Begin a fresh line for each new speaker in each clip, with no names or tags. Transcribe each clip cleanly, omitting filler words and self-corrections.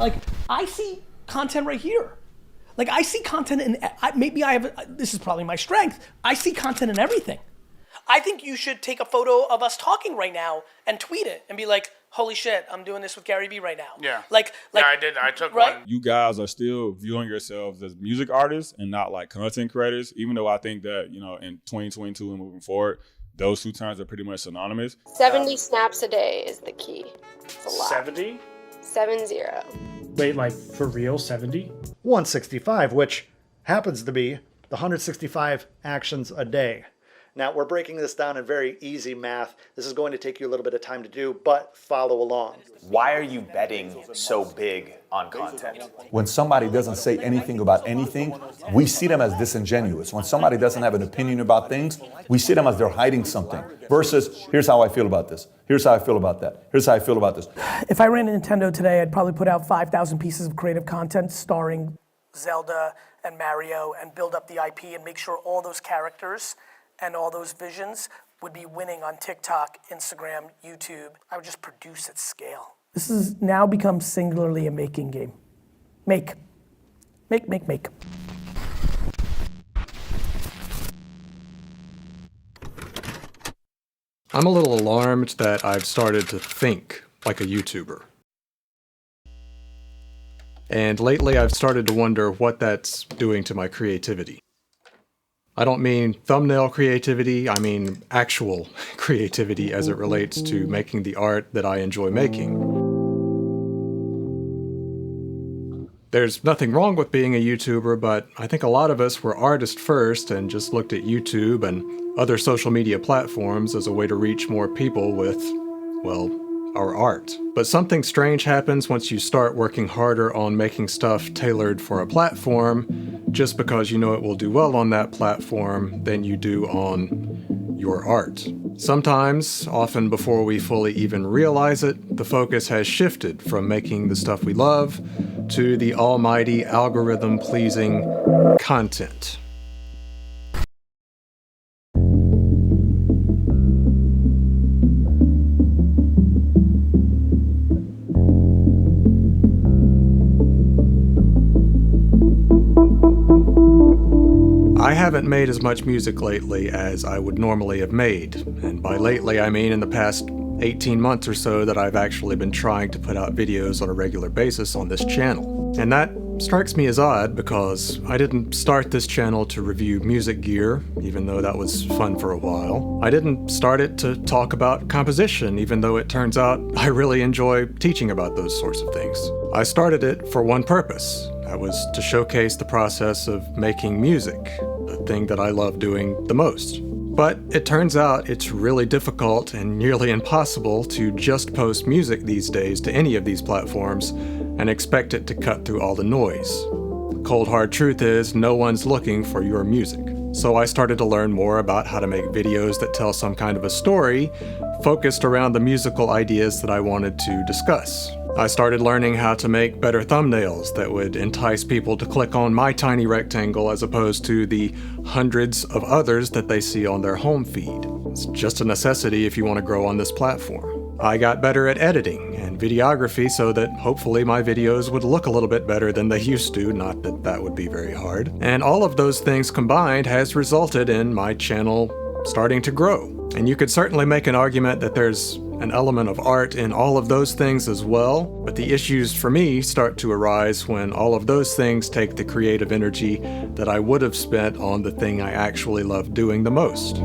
Like, I see content right here. Like, I see content in, this is probably my strength, I see content in everything. I think you should take a photo of us talking right now and tweet it and be like, holy shit, I'm doing this with Gary Vee right now.
Yeah.
Yeah,
I did. I took
right?
one.
You guys are still viewing yourselves as music artists and not like content creators, even though I think that, in 2022 and moving forward, those two terms are pretty much synonymous.
70 snaps a day is the key. It's a lot.
70?
70.
Wait, like for real, 70?
165, which happens to be the 165 actions a day. Now, we're breaking this down in very easy math. This is going to take you a little bit of time to do, but follow along.
Why are you betting so big on content?
When somebody doesn't say anything about anything, we see them as disingenuous. When somebody doesn't have an opinion about things, we see them as they're hiding something. Versus, here's how I feel about this. Here's how I feel about that. Here's how I feel about this.
If I ran a Nintendo today, I'd probably put out 5,000 pieces of creative content starring Zelda and Mario and build up the IP and make sure all those characters and all those visions would be winning on TikTok, Instagram, YouTube. I would just produce at scale. This has now become singularly a making game. Make.
I'm a little alarmed that I've started to think like a YouTuber. And lately I've started to wonder what that's doing to my creativity. I don't mean thumbnail creativity, I mean actual creativity as it relates to making the art that I enjoy making. There's nothing wrong with being a YouTuber, but I think a lot of us were artists first and just looked at YouTube and other social media platforms as a way to reach more people with, well, our art. But something strange happens once you start working harder on making stuff tailored for a platform, just because you know it will do well on that platform than you do on your art. Sometimes, often before we fully even realize it, the focus has shifted from making the stuff we love to the almighty algorithm-pleasing content. I haven't made as much music lately as I would normally have made, and by lately I mean in the past 18 months or so that I've actually been trying to put out videos on a regular basis on this channel. And that strikes me as odd because I didn't start this channel to review music gear, even though that was fun for a while. I didn't start it to talk about composition, even though it turns out I really enjoy teaching about those sorts of things. I started it for one purpose. That was to showcase the process of making music, the thing that I love doing the most. But it turns out it's really difficult and nearly impossible to just post music these days to any of these platforms and expect it to cut through all the noise. The cold hard truth is no one's looking for your music. So I started to learn more about how to make videos that tell some kind of a story focused around the musical ideas that I wanted to discuss. I started learning how to make better thumbnails that would entice people to click on my tiny rectangle as opposed to the hundreds of others that they see on their home feed. It's just a necessity if you want to grow on this platform. I got better at editing and videography so that hopefully my videos would look a little bit better than they used to, not that that would be very hard. And all of those things combined has resulted in my channel starting to grow. And you could certainly make an argument that there's an element of art in all of those things as well, but the issues for me start to arise when all of those things take the creative energy that I would have spent on the thing I actually love doing the most.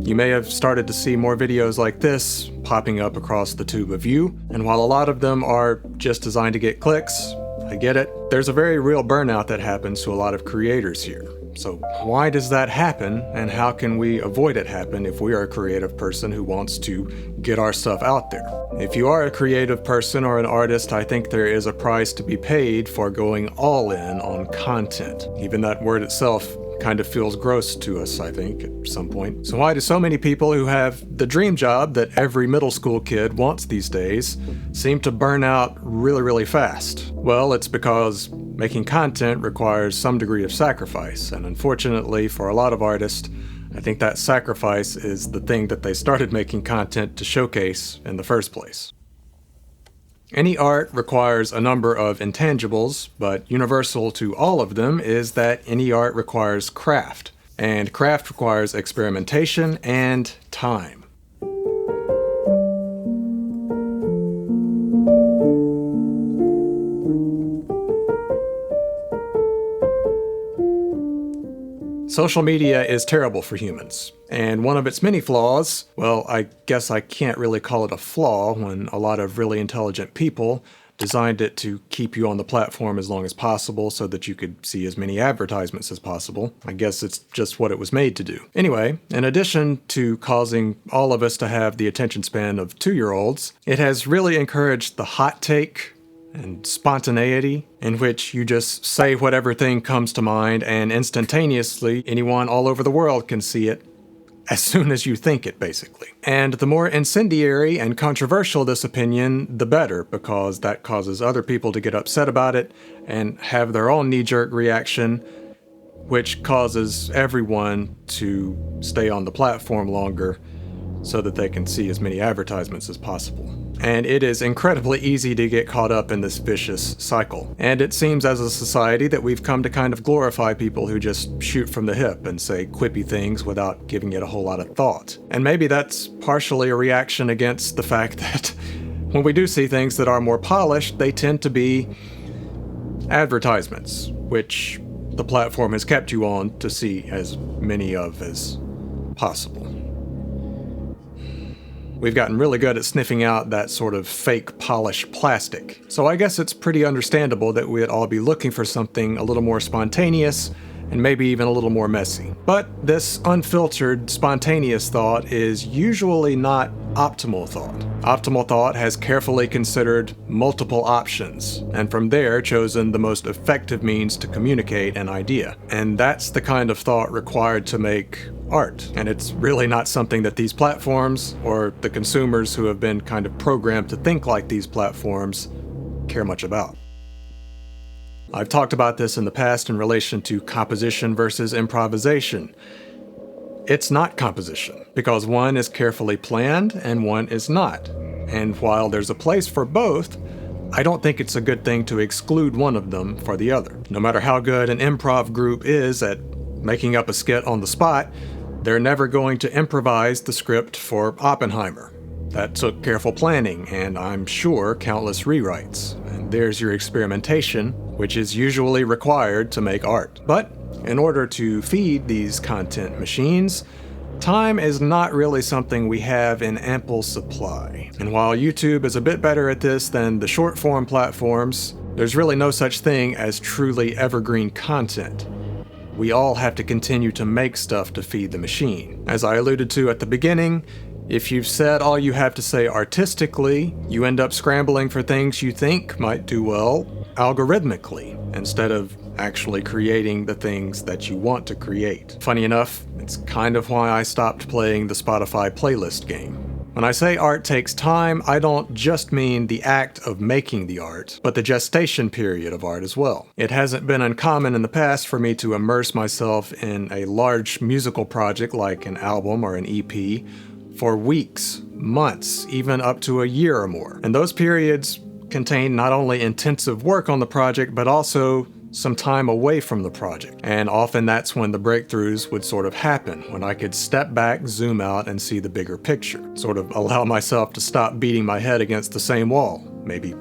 You may have started to see more videos like this popping up across the tube of you, and while a lot of them are just designed to get clicks, I get it, there's a very real burnout that happens to a lot of creators here. So why does that happen, and how can we avoid it happen if we are a creative person who wants to get our stuff out there? If you are a creative person or an artist, I think there is a price to be paid for going all in on content. Even that word itself kind of feels gross to us, I think, at some point. So why do so many people who have the dream job that every middle school kid wants these days seem to burn out really, really fast? Well, it's because making content requires some degree of sacrifice, and unfortunately for a lot of artists, I think that sacrifice is the thing that they started making content to showcase in the first place. Any art requires a number of intangibles, but universal to all of them is that any art requires craft, and craft requires experimentation and time. Social media is terrible for humans, and one of its many flaws, well, I guess I can't really call it a flaw when a lot of really intelligent people designed it to keep you on the platform as long as possible so that you could see as many advertisements as possible. I guess it's just what it was made to do. Anyway, in addition to causing all of us to have the attention span of 2-year-olds, it has really encouraged the hot take and spontaneity, in which you just say whatever thing comes to mind and instantaneously anyone all over the world can see it as soon as you think it, basically. And the more incendiary and controversial this opinion, the better, because that causes other people to get upset about it and have their own knee-jerk reaction, which causes everyone to stay on the platform longer so that they can see as many advertisements as possible. And it is incredibly easy to get caught up in this vicious cycle. And it seems as a society that we've come to kind of glorify people who just shoot from the hip and say quippy things without giving it a whole lot of thought. And maybe that's partially a reaction against the fact that when we do see things that are more polished, they tend to be advertisements, which the platform has kept you on to see as many of as possible. We've gotten really good at sniffing out that sort of fake polished plastic. So I guess it's pretty understandable that we'd all be looking for something a little more spontaneous and maybe even a little more messy. But this unfiltered, spontaneous thought is usually not optimal thought. Optimal thought has carefully considered multiple options, and from there chosen the most effective means to communicate an idea. And that's the kind of thought required to make art. And it's really not something that these platforms, or the consumers who have been kind of programmed to think like these platforms, care much about. I've talked about this in the past in relation to composition versus improvisation. It's not composition, because one is carefully planned and one is not. And while there's a place for both, I don't think it's a good thing to exclude one of them for the other. No matter how good an improv group is at making up a skit on the spot, they're never going to improvise the script for Oppenheimer. That took careful planning and, I'm sure, countless rewrites. And there's your experimentation, which is usually required to make art. But in order to feed these content machines, time is not really something we have in ample supply. And while YouTube is a bit better at this than the short-form platforms, there's really no such thing as truly evergreen content. We all have to continue to make stuff to feed the machine. As I alluded to at the beginning, if you've said all you have to say artistically, you end up scrambling for things you think might do well algorithmically, instead of actually creating the things that you want to create. Funny enough, it's kind of why I stopped playing the Spotify playlist game. When I say art takes time, I don't just mean the act of making the art, but the gestation period of art as well. It hasn't been uncommon in the past for me to immerse myself in a large musical project like an album or an EP for weeks, months, even up to a year or more. And those periods contain not only intensive work on the project, but also some time away from the project. And often that's when the breakthroughs would sort of happen, when I could step back, zoom out, and see the bigger picture. Sort of allow myself to stop beating my head against the same wall. Maybe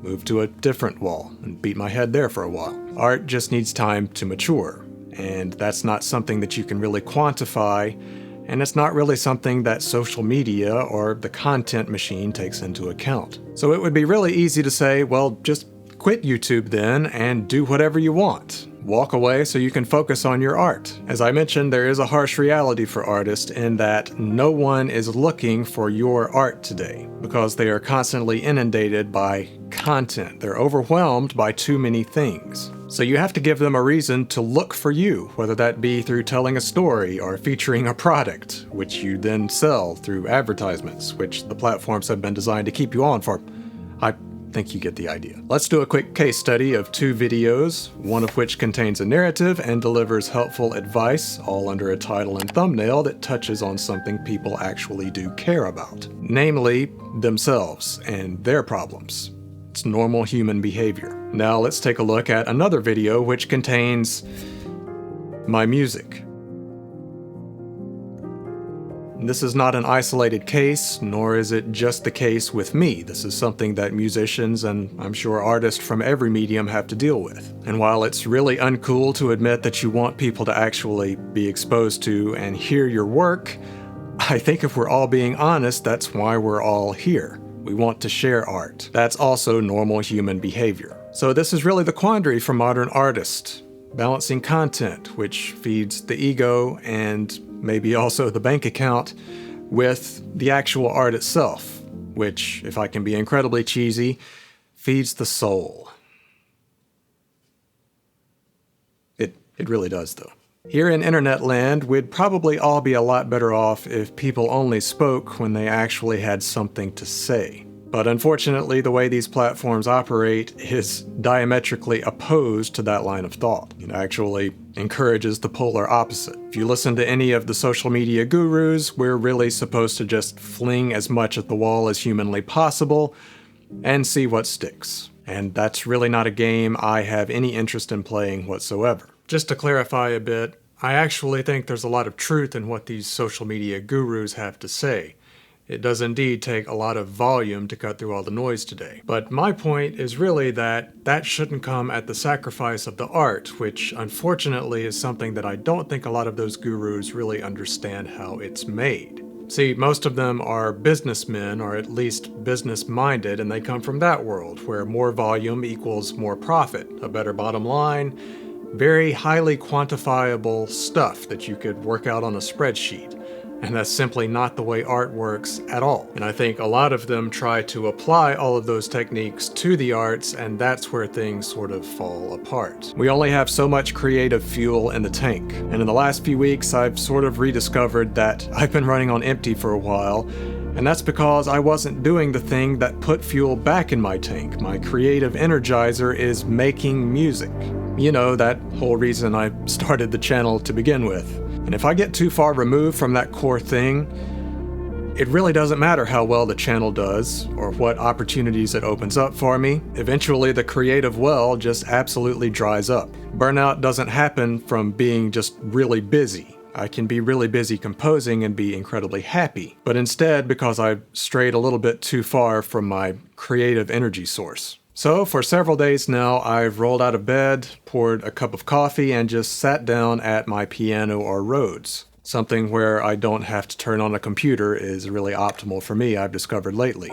move to a different wall and beat my head there for a while. Art just needs time to mature. And that's not something that you can really quantify, and it's not really something that social media or the content machine takes into account. So it would be really easy to say, well, just quit YouTube then and do whatever you want. Walk away so you can focus on your art. As I mentioned, there is a harsh reality for artists in that no one is looking for your art today because they are constantly inundated by content. They're overwhelmed by too many things. So you have to give them a reason to look for you, whether that be through telling a story or featuring a product, which you then sell through advertisements, which the platforms have been designed to keep you on for, I think you get the idea. Let's do a quick case study of 2 videos, one of which contains a narrative and delivers helpful advice, all under a title and thumbnail that touches on something people actually do care about, namely themselves and their problems. It's normal human behavior. Now let's take a look at another video which contains my music. This is not an isolated case, nor is it just the case with me. This is something that musicians and I'm sure artists from every medium have to deal with. And while it's really uncool to admit that you want people to actually be exposed to and hear your work, I think if we're all being honest, that's why we're all here. We want to share art. That's also normal human behavior. So this is really the quandary for modern artists. Balancing content, which feeds the ego and maybe also the bank account, with the actual art itself, which, if I can be incredibly cheesy, feeds the soul. It really does, though. Here in internet land, we'd probably all be a lot better off if people only spoke when they actually had something to say. But unfortunately, the way these platforms operate is diametrically opposed to that line of thought. It actually encourages the polar opposite. If you listen to any of the social media gurus, we're really supposed to just fling as much at the wall as humanly possible and see what sticks. And that's really not a game I have any interest in playing whatsoever. Just to clarify a bit, I actually think there's a lot of truth in what these social media gurus have to say. It does indeed take a lot of volume to cut through all the noise today. But my point is really that that shouldn't come at the sacrifice of the art, which unfortunately is something that I don't think a lot of those gurus really understand how it's made. See, most of them are businessmen, or at least business-minded, and they come from that world, where more volume equals more profit, a better bottom line, very highly quantifiable stuff that you could work out on a spreadsheet. And that's simply not the way art works at all. And I think a lot of them try to apply all of those techniques to the arts, and that's where things sort of fall apart. We only have so much creative fuel in the tank. And in the last few weeks, I've sort of rediscovered that I've been running on empty for a while, and that's because I wasn't doing the thing that put fuel back in my tank. My creative energizer is making music. You know, that whole reason I started the channel to begin with. And if I get too far removed from that core thing, it really doesn't matter how well the channel does or what opportunities it opens up for me. Eventually, the creative well just absolutely dries up. Burnout doesn't happen from being just really busy. I can be really busy composing and be incredibly happy, but instead because I've strayed a little bit too far from my creative energy source. So for several days now, I've rolled out of bed, poured a cup of coffee, and just sat down at my piano or Rhodes. Something where I don't have to turn on a computer is really optimal for me, I've discovered lately.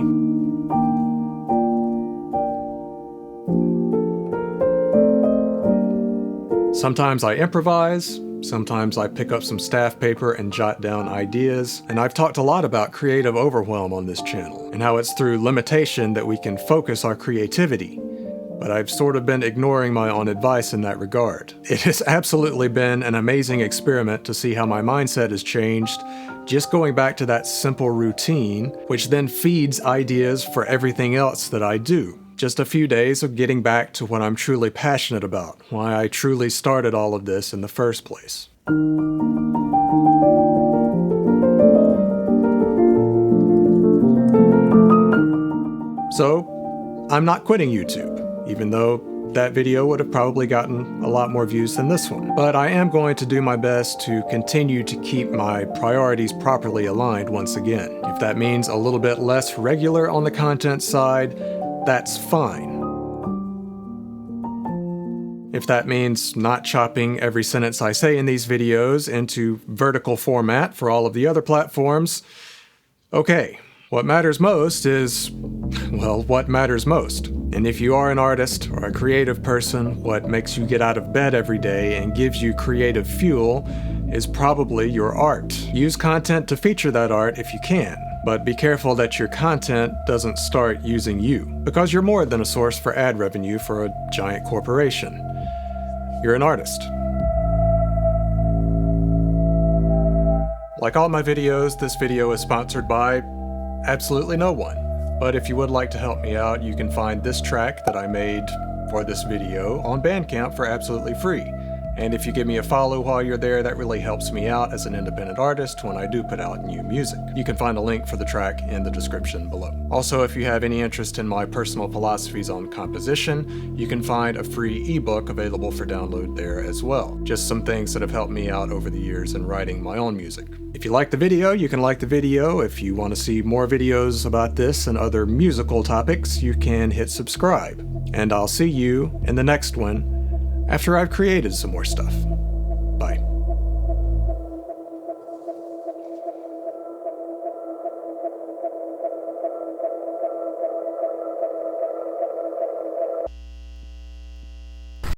Sometimes I improvise, sometimes I pick up some staff paper and jot down ideas, and I've talked a lot about creative overwhelm on this channel, and how it's through limitation that we can focus our creativity. But I've sort of been ignoring my own advice in that regard. It has absolutely been an amazing experiment to see how my mindset has changed, just going back to that simple routine, which then feeds ideas for everything else that I do. Just a few days of getting back to what I'm truly passionate about, why I truly started all of this in the first place. So, I'm not quitting YouTube, even though that video would have probably gotten a lot more views than this one. But I am going to do my best to continue to keep my priorities properly aligned once again. If that means a little bit less regular on the content side, that's fine. If that means not chopping every sentence I say in these videos into vertical format for all of the other platforms, okay. What matters most is, well, what matters most. And if you are an artist or a creative person, what makes you get out of bed every day and gives you creative fuel is probably your art. Use content to feature that art if you can. But be careful that your content doesn't start using you, because you're more than a source for ad revenue for a giant corporation. You're an artist. Like all my videos, this video is sponsored by absolutely no one. But if you would like to help me out, you can find this track that I made for this video on Bandcamp for absolutely free. And if you give me a follow while you're there, that really helps me out as an independent artist when I do put out new music. You can find a link for the track in the description below. Also, if you have any interest in my personal philosophies on composition, you can find a free ebook available for download there as well. Just some things that have helped me out over the years in writing my own music. If you like the video, you can like the video. If you want to see more videos about this and other musical topics, you can hit subscribe. And I'll see you in the next one after I've created some more stuff.